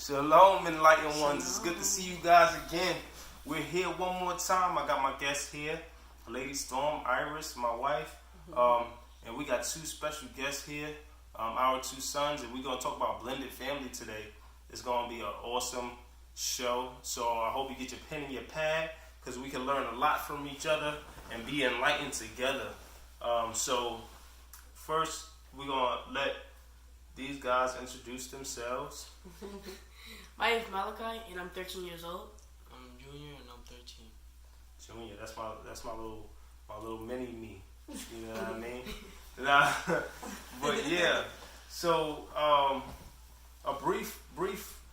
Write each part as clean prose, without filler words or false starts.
Shalom, enlightened ones. It's good to see you guys again. We're here one more time. I got my guests here, Lady Storm, Iris, my wife, and we got two special guests here, our two sons, and we're gonna talk about blended family today. It's gonna be an awesome show. So I hope you get your pen and your pad because we can learn a lot from each other and be enlightened together. So first, we're gonna let these guys introduce themselves. My name is Malachi, and I'm 13 years old. I'm Junior, and I'm 13. Junior, that's my little mini me. You know what I mean? But yeah. So a brief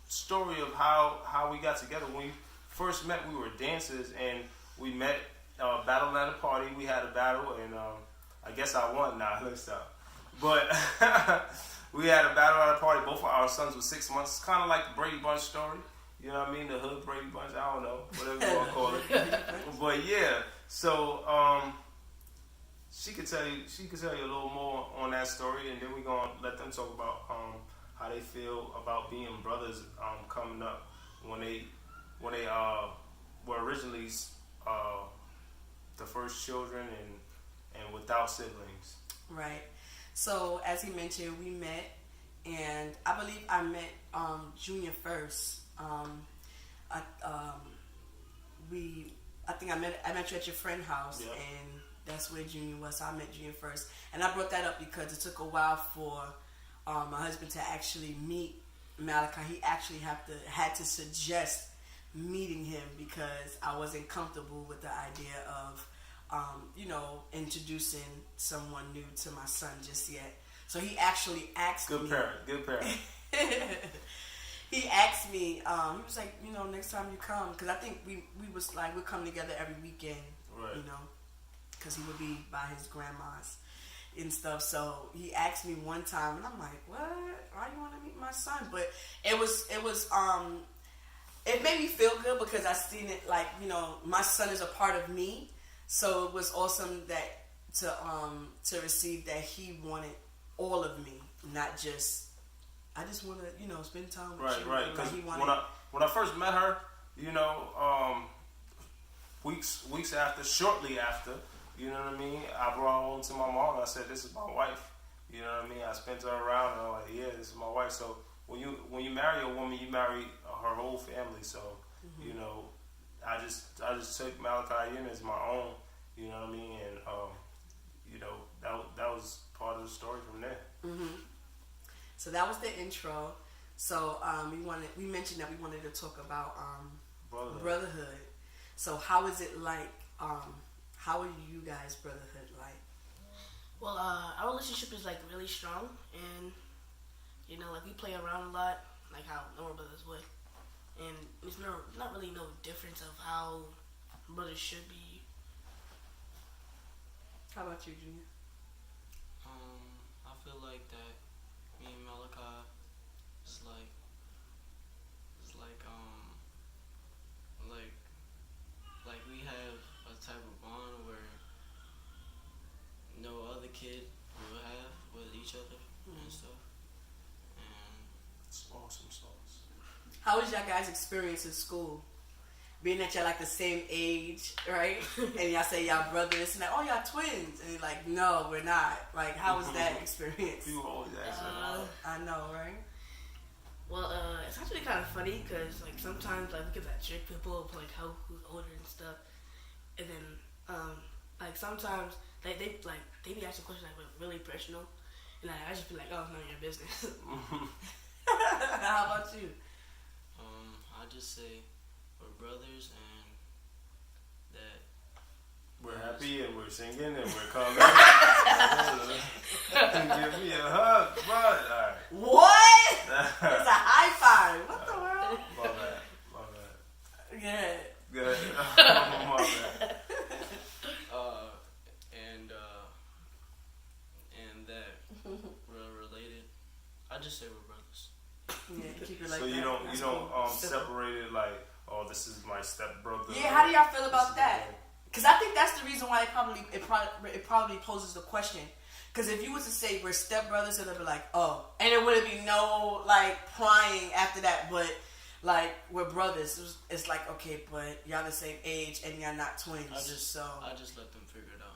story of how we got together. When we first met, we were dancers, and we met battle at a party. We had a battle, and I guess I won. Nah, let's stop. But we had a battle at a party. Both of our sons were 6 months. It's kind of like the Brady Bunch story. You know what I mean? The hood Brady Bunch. I don't know. Whatever you want to call it. But yeah. So she could tell you a little more on that story, and then we're gonna let them talk about how they feel about being brothers coming up when they were originally the first children and without siblings. Right. So as he mentioned, we met, and I believe I met Junior first. I think I met you at your friend's house, yeah. And that's where Junior was. So I met Junior first, and I brought that up because it took a while for my husband to actually meet Malachi. He actually had to suggest meeting him because I wasn't comfortable with the idea of introducing someone new to my son just yet. So he actually asked me. Good parent. He asked me, he was like, next time you come, because I think we was like, we'd come together every weekend, right. Because he would be by his grandma's and stuff. So he asked me one time, and I'm like, what? Why you want to meet my son? But it made me feel good because I seen it like, my son is a part of me. So it was awesome that to receive that he wanted all of me, not just. I just want to spend time with you. Right. Because when I first met her, weeks after, shortly after, you know what I mean. I brought her home to my mom. And I said, "This is my wife." You know what I mean. I spent her around, and I'm like, "Yeah, this is my wife." So when you marry a woman, you marry her whole family. So I just took Malachi in as my own. You know what I mean, and that was part of the story from there. Mm-hmm. So that was the intro. So we mentioned that we wanted to talk about brotherhood. So how is it like? How are you guys' brotherhood like? Well, our relationship is like really strong, and we play around a lot, like how normal brothers would, and there's not really no difference of how brothers should be. How about you, Junior? I feel like that me and Malachi is like we have a type of bond where no other kid will have with each other and stuff. And it's awesome sauce. How was y'all guys' experience in school? Being that y'all like the same age, right? And y'all say y'all brothers, and like, oh, y'all twins, and you're like, no, we're not. Like, how was that experience? You always ask that. I know, right? Well, it's actually kind of funny because like sometimes like we get that trick people like who's older and stuff, and then like sometimes they be asking questions like really personal, and I just be like, oh, none of your business. How about you? I just say we're brothers and that we're happy and we're singing and we're coming. Give me a hug, bud. Right. What? It's a high five. What the world? My bad. Good. My bad. And that we're related. I just say we're brothers. Yeah, keep it like so that. you don't separate it like, oh, this is my stepbrother. Yeah, how do y'all feel about that? Because I think that's the reason why it probably poses the question. Because if you was to say we're stepbrothers, it'll be like, oh, and there wouldn't be no like prying after that. But like we're brothers, it's like okay, but y'all the same age and y'all not twins. I just let them figure it out.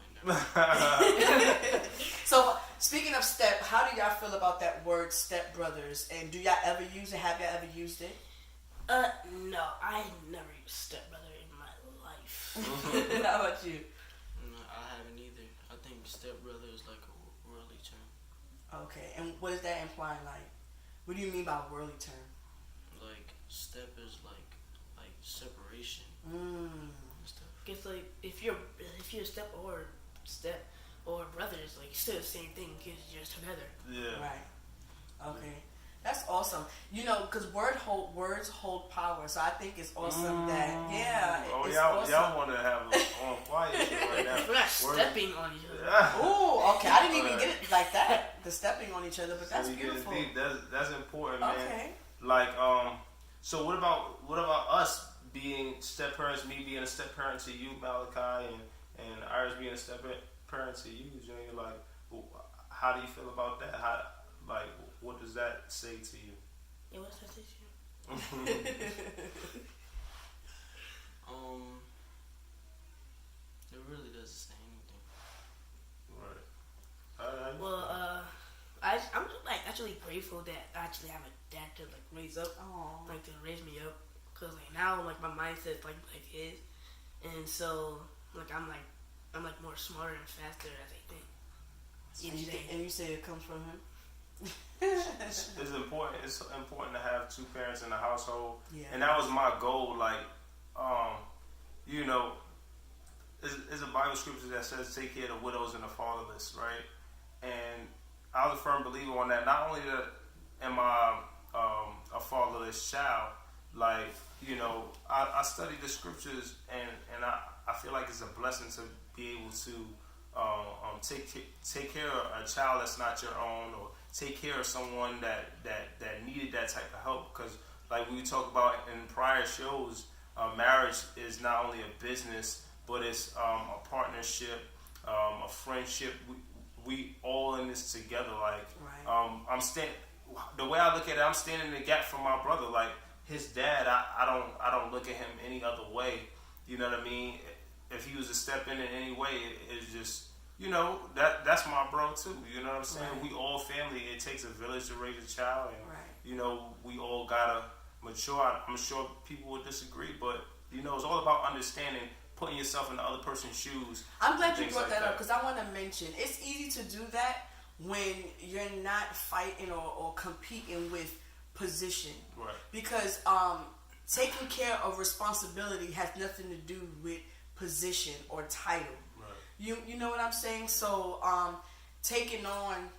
So speaking of step, how do y'all feel about that word stepbrothers? And do y'all ever use it? Have y'all ever used it? No, I never used stepbrother in my life. How about you? No, I haven't either. I think stepbrother is like a worldly term. Okay, and what is that implying? Like, what do you mean by worldly term? Like step is like separation and stuff. It's like if you're a step or brothers, like still the same thing because you're just together. Yeah. Right. Okay. That's awesome. You know, because words hold power. So I think it's awesome that it's awesome. Y'all want to have on quiet shit right now. We're not stepping on each other. Oh, okay. I didn't even get it like that. The stepping on each other, but that's So we get beautiful. deep. That's important, man. Okay. Like, so what about us being step parents? Me being a step parent to you, Malachi, and Iris being a step parent to you, Junior. Like, how do you feel about that? What does that say to you? Yeah, what's that say to you? It really doesn't say anything. Right. Well, I'm like actually grateful that I actually have a dad to like raise up, Aww. like to raise me up, cause like now like my mindset like his, and so like I'm more smarter and faster as I think. And you say it comes from him? It's important. It's important to have two parents in the household, Yeah. and that was my goal. Like, you know, there's a Bible scripture that says, "Take care of the widows and the fatherless," right? And I was a firm believer on that. Not only am I a fatherless child, like, you know, I studied the scriptures, and I feel like it's a blessing to be able to take care of a child that's not your own, or take care of someone that needed that type of help. Because like we talked about in prior shows, marriage is not only a business, but it's a partnership, a friendship. We all in this together. Like, right. The way I look at it, I'm standing in the gap for my brother. Like his dad, I don't look at him any other way. You know what I mean? If he was to step in any way, it's just, you know, that's my bro too. You know what I'm saying? Right. We all family. It takes a village to raise a child, and Right. you know, we all gotta mature. I'm sure people would disagree, but you know, it's all about understanding, putting yourself in the other person's shoes. I'm glad you things brought like that up because I want to mention it's easy to do that when you're not fighting or competing with position. Right. Because taking care of responsibility has nothing to do with position or title. Right. You know what I'm saying? So taking on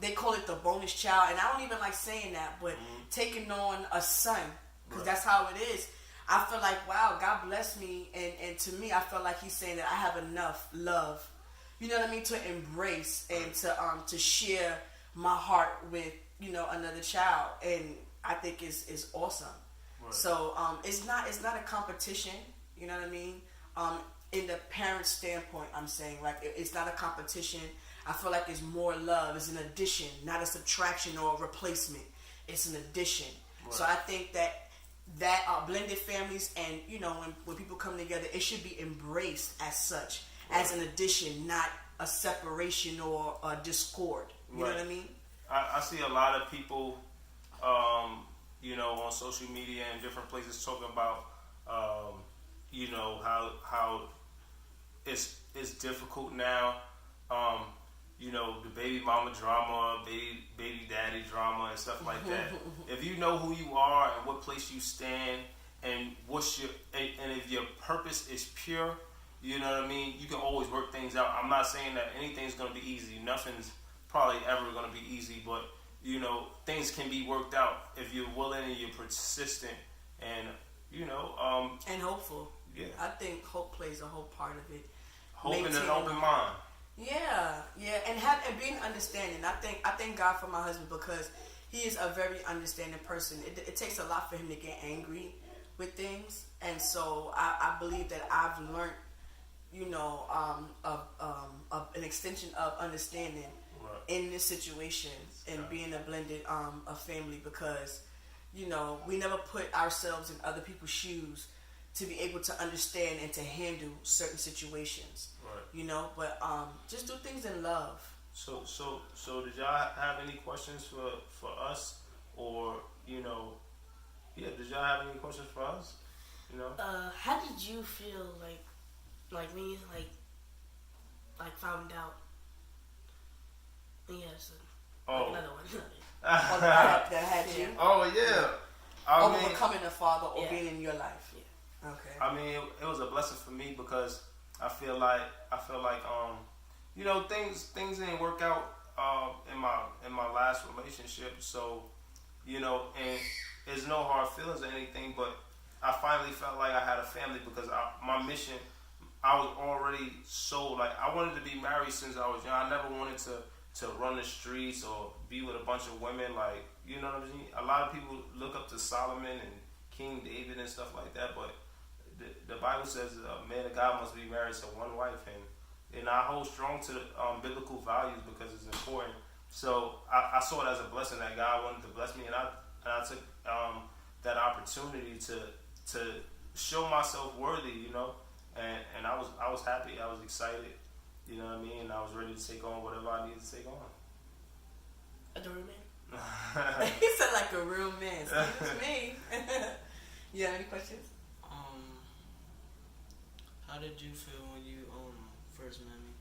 they call it the bonus child, and I don't even like saying that, but taking on a son, because that's how it is. I feel like, wow, God bless me, and to me, I feel like He's saying that I have enough love, you know what I mean, to embrace and to share my heart with, you know, another child, and I think it's awesome. Right. So it's not a competition, you know what I mean. In the parent standpoint, I'm saying, like, it's not a competition. I feel like it's more love. It's an addition, not a subtraction or a replacement. It's an addition. Right. So I think that blended families, and you know, when people come together, it should be embraced as such, as an addition, not a separation or a discord. You know what I mean? I see a lot of people, you know, on social media and different places talking about, you know, how it's difficult now. You know, the baby mama drama, baby daddy drama, and stuff like that. If you know who you are and what place you stand, and and if your purpose is pure, you know what I mean, you can always work things out. I'm not saying that anything's going to be easy. Nothing's probably ever going to be easy, but you know, things can be worked out if you're willing and you're persistent, and you know, and hopeful. Yeah, I think hope plays a whole part of it. Hope and an open mind. Yeah, and being understanding. I thank God for my husband because he is a very understanding person. It takes a lot for him to get angry with things, and so I believe that I've learned an extension of understanding in this situation and being a blended a family, because we never put ourselves in other people's shoes to be able to understand and to handle certain situations. But just do things in love. So did y'all have any questions for us, or did y'all have any questions for us? How did you feel like when you found out when you had a son? Another one. That had you. Oh yeah. Becoming a father or being in your life. Yeah. Okay. I mean, it was a blessing for me because I feel like things didn't work out in my last relationship. So and there's no hard feelings or anything, but I finally felt like I had a family because my mission. I was already I wanted to be married since I was young. I never wanted to run the streets or be with a bunch of women. You know what I mean? A lot of people look up to Solomon and King David and stuff like that, but the Bible says a man of God must be married to one wife, and I hold strong to biblical values because it's important. So I saw it as a blessing that God wanted to bless me, and I took that opportunity to show myself worthy, and I was happy, I was excited, you know what I mean? I was ready to take on whatever I needed to take on. A real man? He said like a real man. So it's me. You have any questions? How did you feel when you first met me?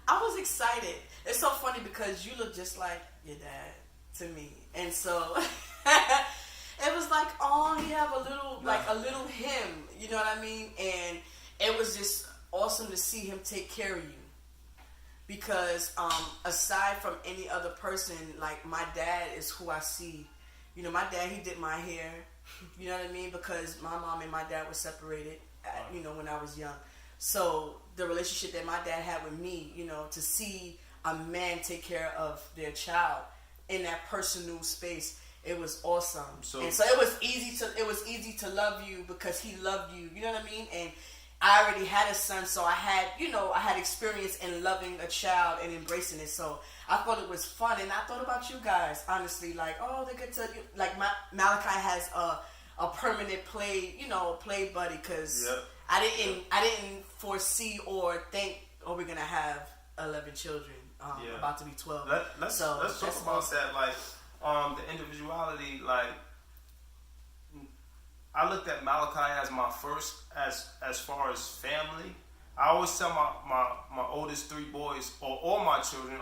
I was excited. It's so funny because you look just like your dad to me, and so it was like, oh, you have a little him. You know what I mean? And it was just awesome to see him take care of you. Because aside from any other person, like my dad is who I see. My dad, he did my hair. You know what I mean? Because my mom and my dad were separated, when I was young. So the relationship that my dad had with me, to see a man take care of their child in that personal space, it was awesome. So it was easy to love you because he loved you. You know what I mean? And I already had a son, so I had experience in loving a child and embracing it. So I thought it was fun, and I thought about you guys, honestly. Like, oh, they get to Malachi has a permanent play buddy, because I didn't foresee or think, we're gonna have 11 children, about to be 12. Let's talk about that, the individuality, I looked at Malachi as my first, as far as family. I always tell my oldest 3 boys, or all my children,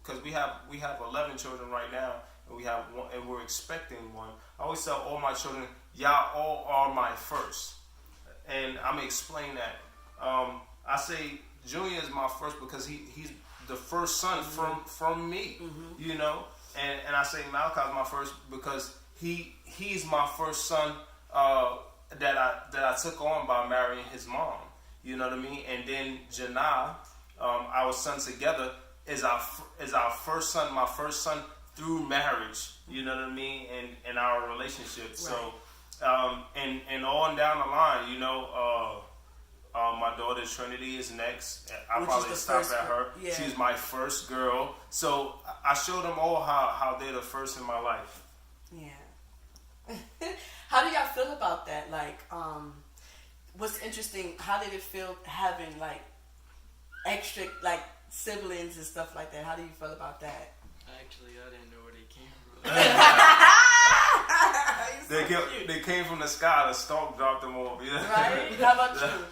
because we have 11 children right now, and we have one, and we're expecting one. I always tell all my children, y'all all are my first, and I'm gonna explain that. I say Junior is my first because he's the first son from me, and I say Malachi is my first because he's my first son. That I took on by marrying his mom, you know what I mean, and then Janah, our son together, is our first son, my first son through marriage, you know what I mean, and our relationship. Right. So, and on down the line, my daughter Trinity is next. I'll probably stop at her. Yeah. She's my first girl, so I showed them all how they're the first in my life. Yeah. How do y'all feel about that? What's interesting, how did it feel having, extra, siblings and stuff like that? How do you feel about that? Actually, I didn't know where they came from. They came from the sky. The stalk dropped them off. Yeah. Right? How about you?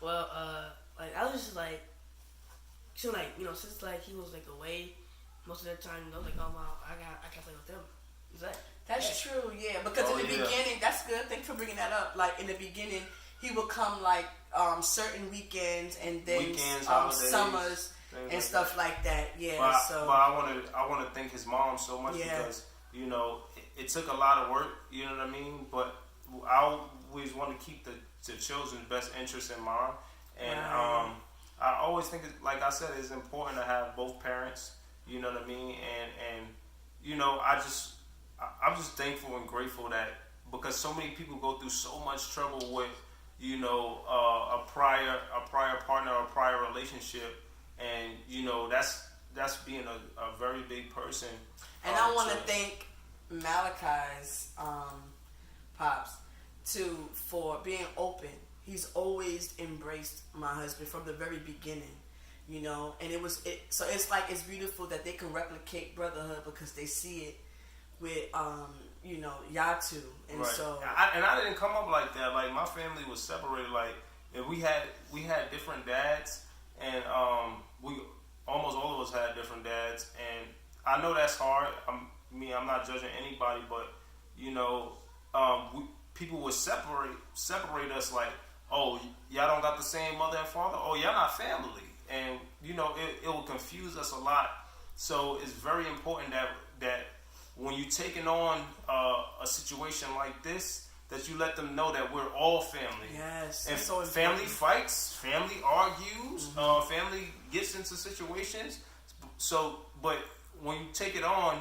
Well, I was just since he was away most of the time, oh wow, I can't play with them. That's true, yeah. Because in the beginning, that's good. Thanks for bringing that up. In the beginning, he would come certain weekends and then summers and stuff like that. Yeah. But I want to thank his mom so much because it took a lot of work. You know what I mean? But I always want to keep the children's best interest in mind, and I always think, like I said, it's important to have both parents. You know what I mean? And I'm just thankful and grateful that because so many people go through so much trouble with you know, a prior partner or prior relationship, and you know that's being a very big person. And I want to thank Malachi's pops too for being open. He's always embraced my husband from the very beginning, you know. And so it's like it's beautiful that they can replicate brotherhood because they see it with you know, y'all two. And right. so I didn't come up like that. Like my family was separated. Like and we had different dads, and we almost all of us had different dads, and I know that's hard. I'm not judging anybody, but you know, people would separate us like, oh, y'all don't got the same mother and father. Oh, y'all not family, and you know, it will confuse us a lot. So it's very important that when you're taking on a situation like this, that you let them know that we're all family. Yes, and so family fights, family argues, family gets into situations. So, but when you take it on,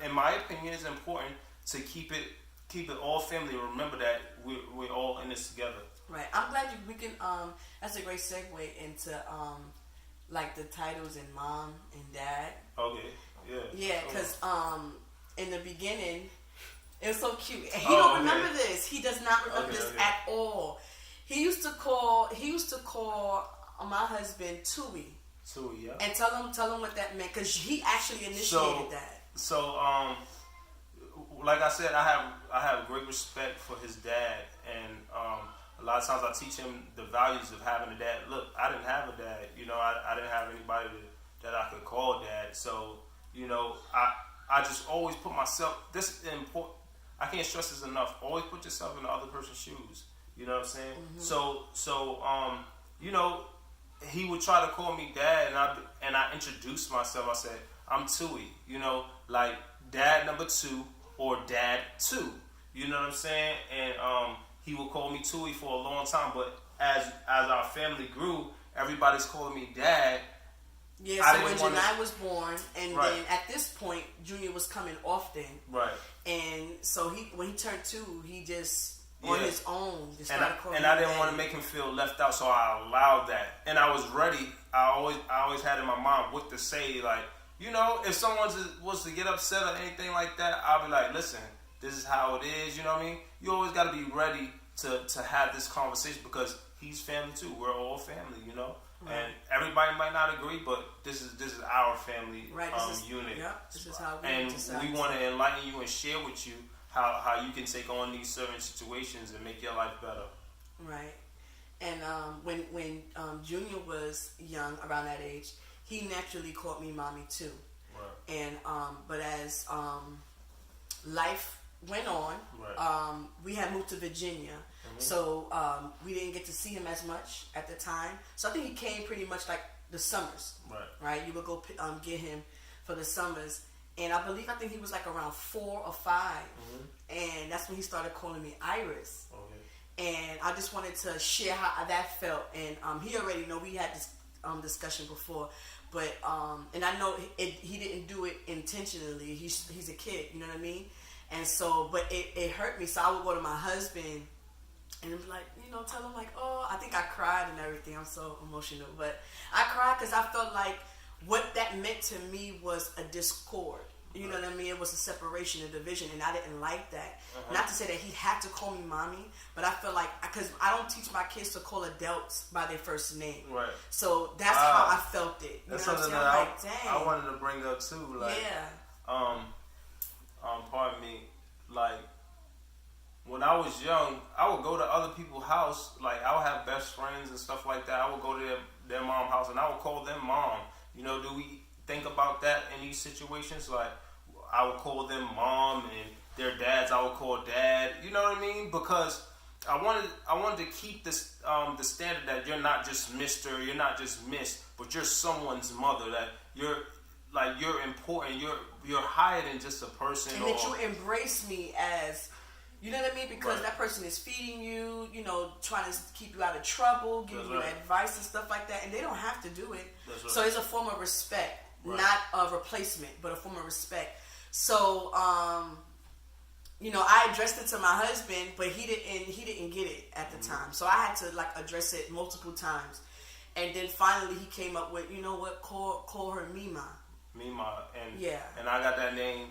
in my opinion, it's important to keep it all family. Remember that we're all in this together. Right. I'm glad we can. That's a great segue into like the titles in mom and dad. Okay. Yeah. Yeah, because in the beginning, it was so cute. And he don't remember this. He does not remember this at all. He used to call my husband Tui. Tui, yeah. And tell him what that meant, because he actually initiated that. So, like I said, I have great respect for his dad, and a lot of times I teach him the values of having a dad. Look, I didn't have a dad. You know, I didn't have anybody that I could call dad. So, you know, I just always put myself. This is important. I can't stress this enough. Always put yourself in the other person's shoes. You know what I'm saying? Mm-hmm. So, you know, he would try to call me dad, and I introduced myself. I said, I'm Tui. You know, like dad number 2 or dad 2. You know what I'm saying? And he would call me Tui for a long time. But as our family grew, everybody's calling me dad. Yeah, so when Janai was born, and then at this point, Junior was coming often. Right. And so when he turned 2, he just on his own just started calling and I didn't want to make him feel left out, so I allowed that. And I was ready. I always had in my mind what to say. Like, you know, if someone was to get upset or anything like that, I'll be like, listen, this is how it is. You know what I mean? You always got to be ready to have this conversation, because he's family too. We're all family, you know. Right. And everybody might not agree, but this is our family unit. Yeah, this is how we want to enlighten you and share with you how you can take on these certain situations and make your life better. Right. And when Junior was young, around that age, he naturally called me mommy too. Right. And but as life went on, we had moved to Virginia. So we didn't get to see him as much at the time. So I think he came pretty much like the summers. Right. You would go get him for the summers. And I think he was like around 4 or 5. And that's when he started calling me Iris. Okay. And I just wanted to share how that felt. And he already know we had this discussion before. But, and I know he didn't do it intentionally. He's a kid, you know what I mean? And so, but it hurt me. So I would go to my husband and be like, you know, tell him like, oh, I think I cried and everything. I'm so emotional. But I cried because I felt like what that meant to me was a discord. You know what I mean? It was a separation, a division, and I didn't like that. Not to say that he had to call me mommy, but I feel like, because I don't teach my kids to call adults by their first name. Right. So that's how I felt it. That's something that I wanted to bring up too. Like, pardon me, like, when I was young, I would go to other people's house. Like, I would have best friends and stuff like that. I would go to their mom's house, and I would call them mom. You know, do we think about that in these situations? Like, I would call them mom, and their dads I would call dad. You know what I mean? Because I wanted to keep this the standard that you're not just Mr., you're not just Miss, but you're someone's mother. That you're important. You're higher than just a person. And that you embrace me as, you know what I mean? Because that person is feeding you, you know, trying to keep you out of trouble, giving you advice and stuff like that. And they don't have to do it. So it's a form of respect, not a replacement, but a form of respect. So I addressed it to my husband, but he didn't get it at the time. So I had to like address it multiple times. And then finally he came up with, you know what, call her Mima. Mima. And yeah. And I got that name.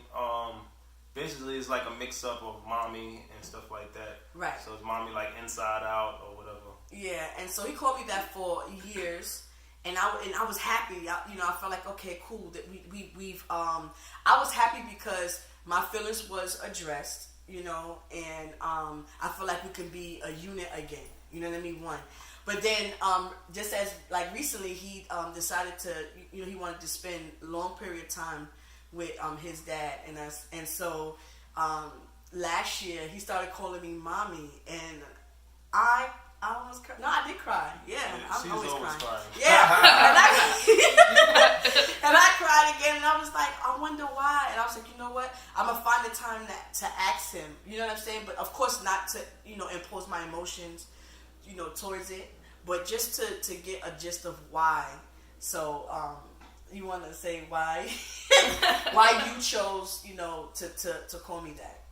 Basically it's like a mix up of mommy and stuff like that. Right. So it's mommy like inside out or whatever. Yeah, and so he called me that for years. And I was happy. I felt like, okay, cool, that we've I was happy because my feelings was addressed, and I feel like we can be a unit again. You know what I mean? One. But then just as like recently he decided to, he wanted to spend a long period of time with his dad and us, and so last year he started calling me mommy, and I almost cried. No, I did cry. Yeah, I'm always crying. Yeah, and I cried again, and I was like, I wonder why. And I was like, you know what? I'm gonna find the time to ask him. You know what I'm saying? But of course, not to impose my emotions, towards it, but just to get a gist of why. So, you want to say why? Why you chose, to call me that?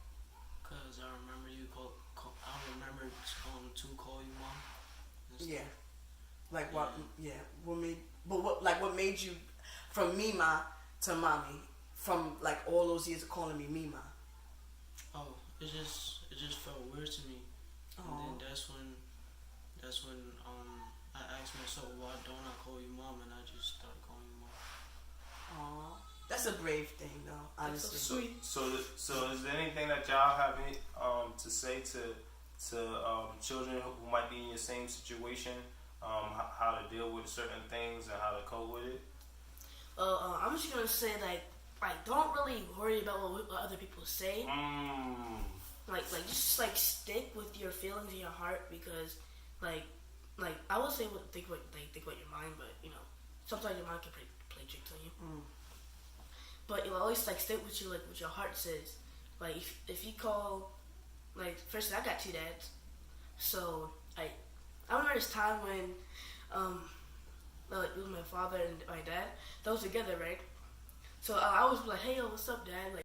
Cause I remember I remember to call you mom. Yeah. Like what? Yeah. What made you from Mima to mommy? From like all those years of calling me Mima. Oh, it just felt weird to me. And then that's when I asked myself, why don't I call you mom? And I just started calling you mom. Oh, that's a brave thing, though. Honestly. So is there anything that y'all have to say to children who might be in your same situation, how to deal with certain things and how to cope with it? I'm just gonna say like don't really worry about what other people say. Like just like stick with your feelings in your heart, because like I would say think what your mind, but sometimes your mind can play tricks on you. But always like stick with you, like what your heart says. Like if you call, like first I got two dads, so I remember this time when it was my father and my dad that was together, right? So I was like, hey yo, what's up, dad? Like